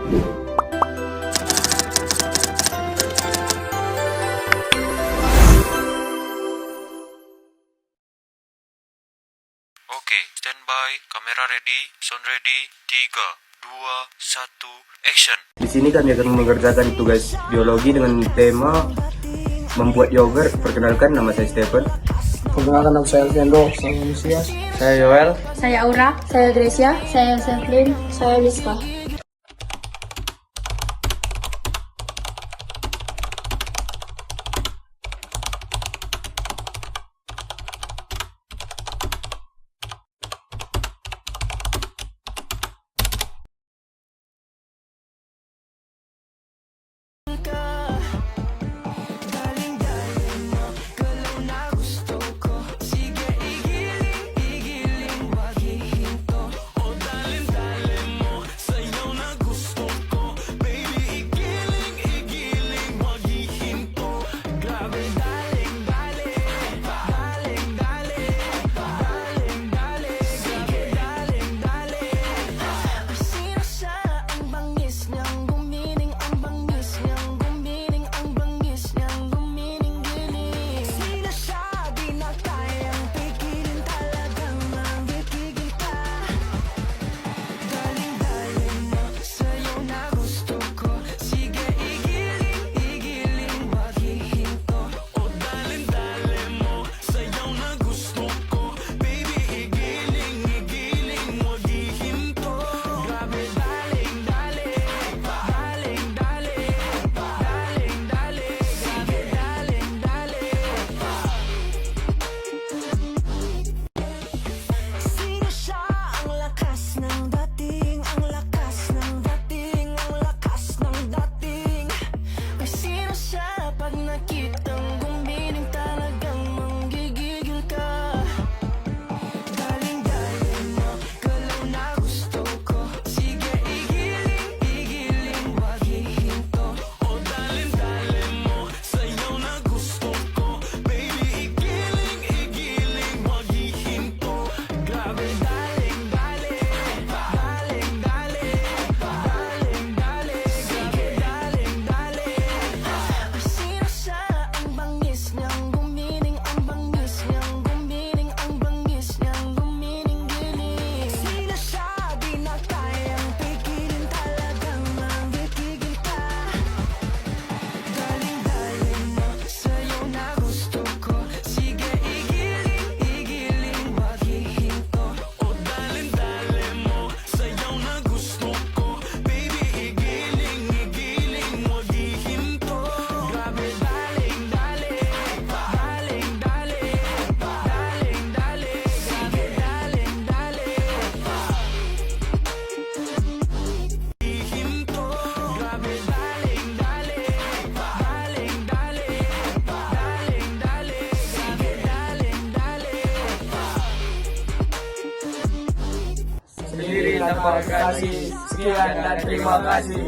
Oke, standby, kamera ready, sound ready, 3, 2, 1, action. Di sini kami akan mengerjakan tugas biologi dengan tema membuat yogurt. Perkenalkan, nama saya Stephen. Perkenalkan, nama saya Alvendo. Saya Lucia. Saya Yoel. Saya Aura. Saya Gracia. Saya Selin. Saya Rizka. Sendiri tanpa kasih. Sekian dan terima kasih.